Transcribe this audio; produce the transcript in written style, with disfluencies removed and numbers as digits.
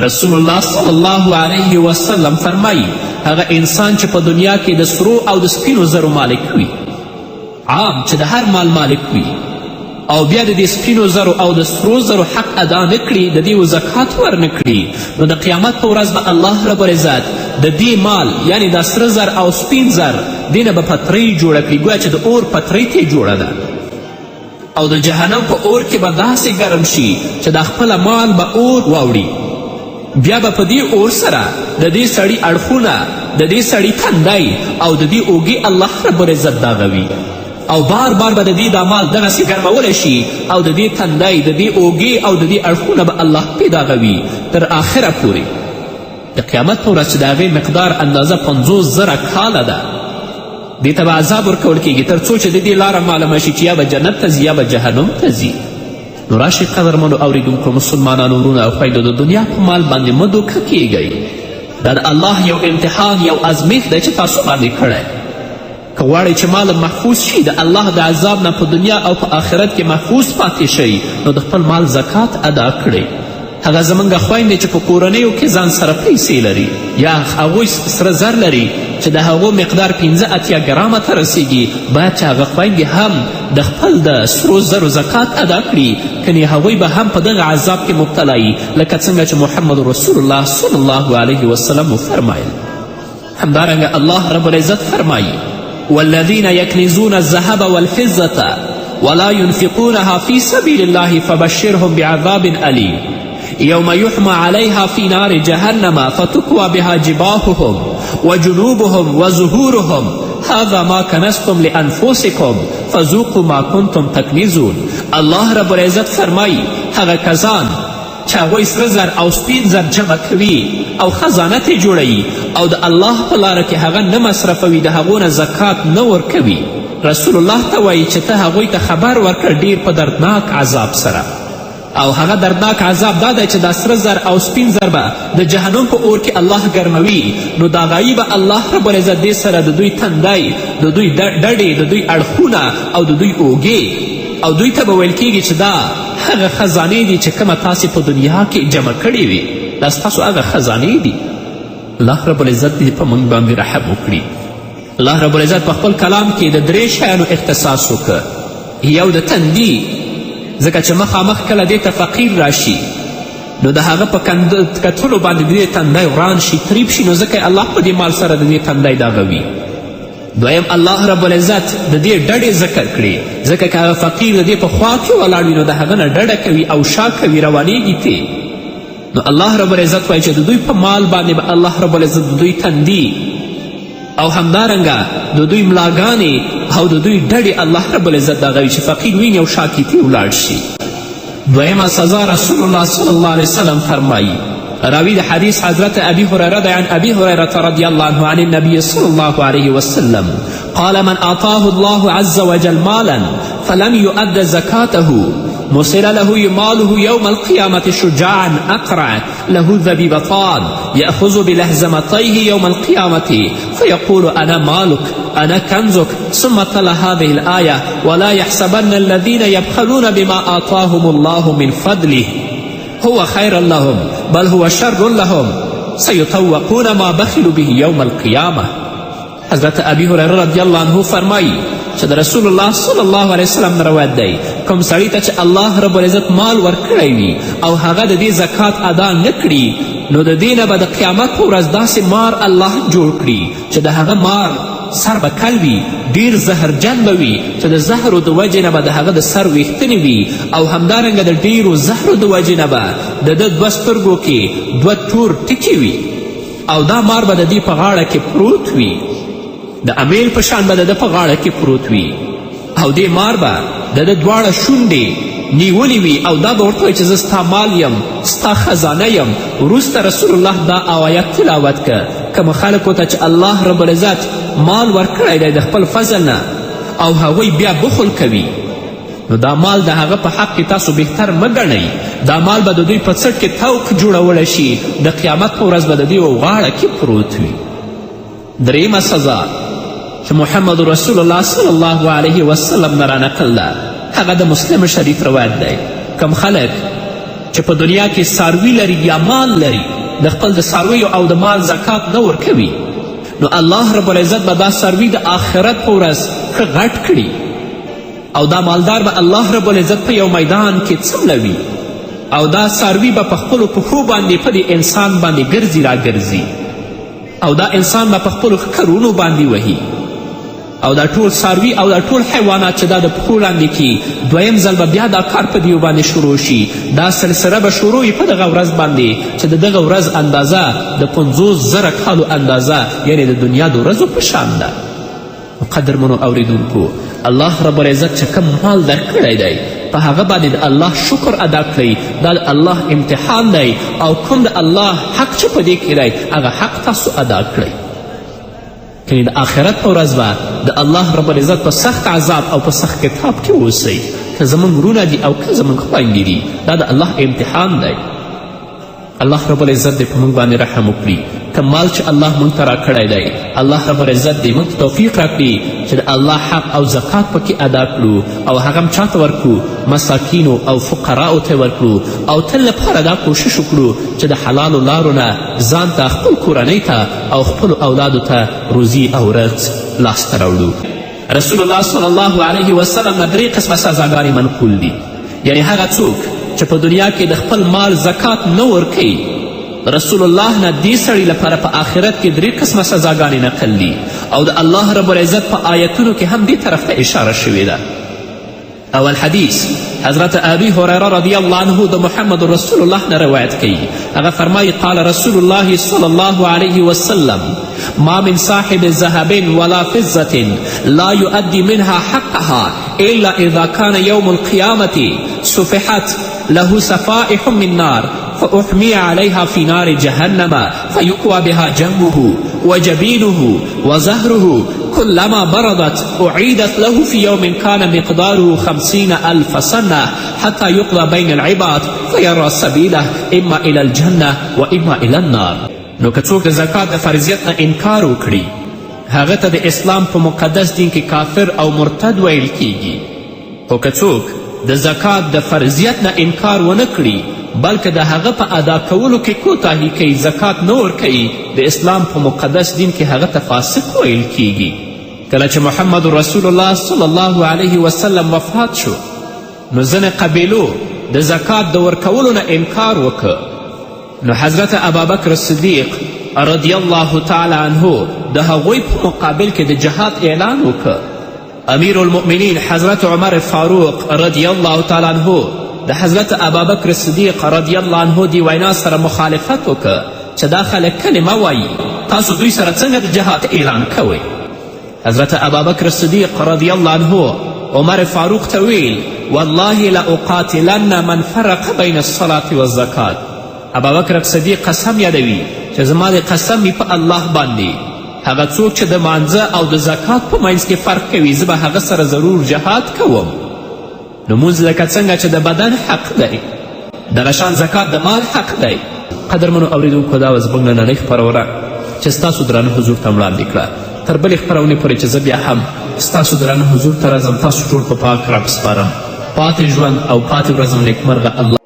رسول الله صلی الله علیه وسلم فرمایي هغه انسان چې په دنیا کې د سرو او د سپینو زرو مالک وي، عام چې د هر مال مالک وي، او بیا د دې سپینو زرو او د سرو زرو حق ادا نه کړي، د دې زکات ورنه کړي، نو د قیامت په ورځ به الله رب العزت د دې مال یعنی دا سره زر او سپین زر دې نه به پترۍ جوړه کړي، ګویا چې د اور پترۍ ته جوړه ده، او د جهنم په اور کې به داسې ګرم شي چې دا خپله مال به اور واوړي، بیا به په دې اور سره د دې سړي اړخونه، د دې سړي تندی او د دې اوږې الله رب العزت داغوي، او بار بار به د دې دا مال دغسې ګرمولی شي، او د دې تندی، د دې اوږې او د دې اړخونه به الله پې داغوي تر آخره پورې. د قیامت په ورځ چې د هغې مقدار اندازه 50,000 کاله ده، دې ته به عذاب ورکول کیږي تر څو چې د دې لاره معلومه شي چې یا به جنت ته ځي یا به جهنم ته ځي. نو راشئ قدرمنو اوریدونکو مسلمانانو ورونو او خویندو، د دنیا په مال باندې مه دوکه کیږئ. دا د الله یو امتحان، یو ازمیښت دی چې تاسو باندې کړی. که غواړئ چې مال محفوظ شي، د الله د عذاب نه په دنیا او په آخرت کې محفوظ پاتې شئ، نو د خپل مال زکات ادا کړئ. هغه زموږ خویندې چې په کورنیو کې ځان سره پیسې لري یا هغوی سره زر لري چې د هغو مقدار 85 ګرامه ته رسیږي، باید چې هغه خویندې هم د خپل د سرو زرو زکات ادا کړي، کنې هغوی به هم په دغه عذاب کې مبتلا یي، لکه څنګه چې محمد رسول الله صلی الله علیه وسلم وفرمایل. همدارنګه الله رب العزت فرمایي: والذین یکنزون الذهب والفضة ولا ينفقونها في سبيل الله فبشرهم بعذاب أليم يوم يحمى عليها في نار جهنم فتكوى بها جباههم وجنوبهم وظهورهم هذا ما كنزتم لأنفسكم فذوقوا ما كنتم تكنزون. الله رب العزت فرمایي هغه کسان چې هغوی سره زر او سپین زر جمع کوي او خزانه ترې جوړوي او د الله په لاره کې هغه نه مصرفوي، د هغو نه زکات نه ورکوي، رسول الله ته وایي چې ته هغوی ته خبر ورکړه ډیر په دردناک عذاب سره. او هغه دردناک عذاب دا دی چې دا سره زر او سپین زر به د جهنم په اور کې الله ګرموي، نو د هغوی به الله رب العزت دې سره د دوی تندی، د دوی ډډې، د دوی اړخونه او د دوی اوږې، او دوی ته به ویل کیږي چې دا هغه خزانې دي چې کومه تاسې په دنیا کې جمع کړې وي، دا ستاسو هغه خزانې دي. الله رب العزت دې په موږ باندې رحم وکړي. الله رب العزت په خپل کلام کې د 3 شیانو اختصاص وکړه. یو د تندي، ځکه چې مخامخ کله دې ته فقیر راشي نو د هغه په کتلو باندې د دې تندی وران شي، تریب شي، نو ځکه الله په دې مال سره د دې تندی داغوي. دویم الله رب العزت د دې ډډې ذکر کړي، ځکه که هغه فقیر د دې په خوا کې ولاړ وي نو د هغه نه ډډه کوي او شا کوي، روانیږي ترې. نو الله رب العزت وایي چې د دوی په مال باندې به الله رب العزت د دوی تندي او همدارنګه د دوی ملاګانې او د دوی ډډې الله رب العزت دغوي چې فقیر ویني او شا کې ترې ولاړ شي. دویمه سزا رسول الله صلی الله علیه وسلم فرمایي. راوی د حدیث حضرت ابی هریره دی، عن ابی هریره رضی الله عنه عن النبی صلی الله علیه وسلم قال من اعطاه الله عز وجل مالا فلم يؤد زكاته مثل له ماله يوم القيامة شجاعا أقرع له ذبيبتان يأخذ بلهزمتيه يوم القيامة فيقول أنا مالك أنا كنزك ثم تلا هذه الآية ولا يحسبن الذين يبخلون بما آتاهم الله من فضله هو خير لهم بل هو شر لهم سيطوقون ما بخلوا به يوم القيامة. حضرت ابی هریره رضی الله عنه فرمایي چې د رسول الله صلی الله علیه وسلم نه روایت دی، کوم سړي ته چې الله رب العزت مال ورکړی وي او هغه د دې زکات ادا نه کړي، نو د دې نه به د قیامت په ورځ داسې مار الله جوړ کړي چې د هغه مار سر به کل وي، ډیر زهرجن به وي چې د زهرو د وجې نه به د هغه د سر ویښتنې وي، او همدارنګه د ډیرو زهرو د وجې نه به د ده 2 سترګو کې 2 تور ټکي وي، او دا مار به د دې په غاړه کې پروت وي، د امیل په شان به د ده په غاړه کې پروت وي، او دې مار به د ده 2 شونډې نیولې وي، او دا به ورته وایي چې زه ستا مال یم، ستا خزانه یم. وروسته رسول الله دا آیت تلاوت که کوم خلکو ته چې الله رب العزت مال ورکړی دی د خپل فضل نه او هغوی بیا بخل کوي، نو دا مال د هغه په حق کې تاسو بهتر مه ګڼئ، دا مال به د دوی په څټ کې توق جوړولی شي، د قیامت په ورځ به د دوی غاړه کې پروت وي. درېیمه سزا چې محمد رسول الله صلی الله علیه وسلم نه رانقل ده، هغه د مسلم شریف روایت دی. کم خلک چې په دنیا کې څاروي لري یا مال لري د خپل د څارویو او د مال زکات نه ورکوي، نو الله رب العزت به دا څاروي د آخرت په ورځ ښه غټ کړي او دا مالدار به الله رب العزت په یو میدان کې څملوي او دا څاروي به په خپلو پښو باندې په دې انسان باندې ګرځي راګرځي او دا انسان به په خپلو ښکرونو باندې وهي او دا ټول څاروي او دا ټول حیوانات چې دا د پښو لاندې کي دویم ځل به بیا دا کار په دیو باندې شروع شي. دا سلسله به شروع وي په دغه ورځ باندې چې د دغه ورځ اندازه د 50,000 کالو اندازه یعنې د دنیا د ورځو په شان ده. قدرمنو اوریدونکو، الله رب العزت چې کوم مال درکړی دی په هغه باندې د الله شکر ادا کړئ، دا د الله امتحان دی او کوم د الله حق چې په دې کې دی هغه حق تاسو ادا کړئ. کنی د آخرت په ورځ به د الله رب العزت په سخت عذاب او په سخت کتاب کې اوسئ، که زموږ ورونه دي او که زموږ خویندې دي، دا د الله امتحان دی. الله رب العزت دې په موږ باندې رحم وکړي. که مال چې الله موږ ته راکړی دی الله رب العزت دې موږ ته توفیق راکړي چې د الله حق او زکات پکې ادا کړو او هغه هم چاته ورکړو؟ مساکینو او فقراو ته ورکړو او تل لپاره دا کوشش وکړو چې د حلالو لارو نه ځان ته، خپل کورنۍ ته او خپلو اولادو ته روزي او رزق لاسته راوړو. رسول الله صلی الله علیه وسلم نه 3 قسمه سزاګانې منقول دي، یعنی هغه څوک چې په دنیا کې د خپل مال زکات نه ورکوي، رسول الله نه دې سړي لپاره په آخرت کې 3 قسمه سزاګانې نقل دي او د الله رب العزت په آیتونو کې هم دې طرف ته اشاره شوې ده. اول حدیث حضرت ابی هریره رضی الله عنه د محمد رسول الله نه روایت کوي. هغه فرمایي قال رسول الله صلی الله علیه وسلم ما من صاحب ذهب ولا فضة لا يؤدي منها حقها إلا إذا كان يوم القيامة سفحت له صفائح من نار فأحمي عليها في نار جهنم فيكوى بها جنبه وجبينه وزهره كلما بردت أعيدت له في يوم كان مقداره 50,000 سنة حتى يقضى بين العباد فيرى سبيله إما إلى الجنة وإما إلى النار. نو که څوک د زکات د فرضیت نه انکار وکړي هغه ته د اسلام په مقدس دین کې کافر او مرتد ویل کیږي، خو که څوک د زکات د فرضیت نه انکار ونه کړي بلکې د هغه په ادا کولو کې کوتاهي کوي، زکات نه ورکوي، د اسلام په مقدس دین کې هغه ته فاسق ویل کیږي. کله چې محمد رسول الله صلی الله علیه وسلم وفات شو نو ځینې قبیلو د زکات د ورکولو نه انکار وکړ، نو حضرت ابابکر صدیق رضی الله تعالی عنه د هغوی په مقابل کې د جهاد اعلان وکړ. امیر المؤمنین حضرت عمر فاروق رضی الله تعالی عنه د حضرت ابابکر صدیق رضی الله عنه دی وینا سره مخالفت وکړ چې دا خلک کلمه وایي، تاسو دوی سره څنګه د جهاد اعلان کوئ؟ حضرت ابابکر صدیق رضی الله عنه عمر فاروق ته ویل والله لاقاتلن من فرق بین الصلاة والزکات. ابابکر صدیق قسم یادوي چې زما د قسم وي په الله باندې هغه څوک چې د مانځه او د زکات په منځ کې فرق کوي زه به هغه سره ضرور جهاد کوم. نو مونځ لکه څنګه چې د بدن حق دی دغه شان زکات د مال حق دی. قدرمنو اوریدونکو دا وه زموږ نننۍ خپرونه چې ستاسو درانه حضور ته وړاندې کړه. تر بلې خپرونې پورې چې زه بیا هم ستاسو درانه حضور ته راځم تاسو ټول په پاک رب سپارم. پاتې ژوند او پاتې ورځم نیکمرغه الله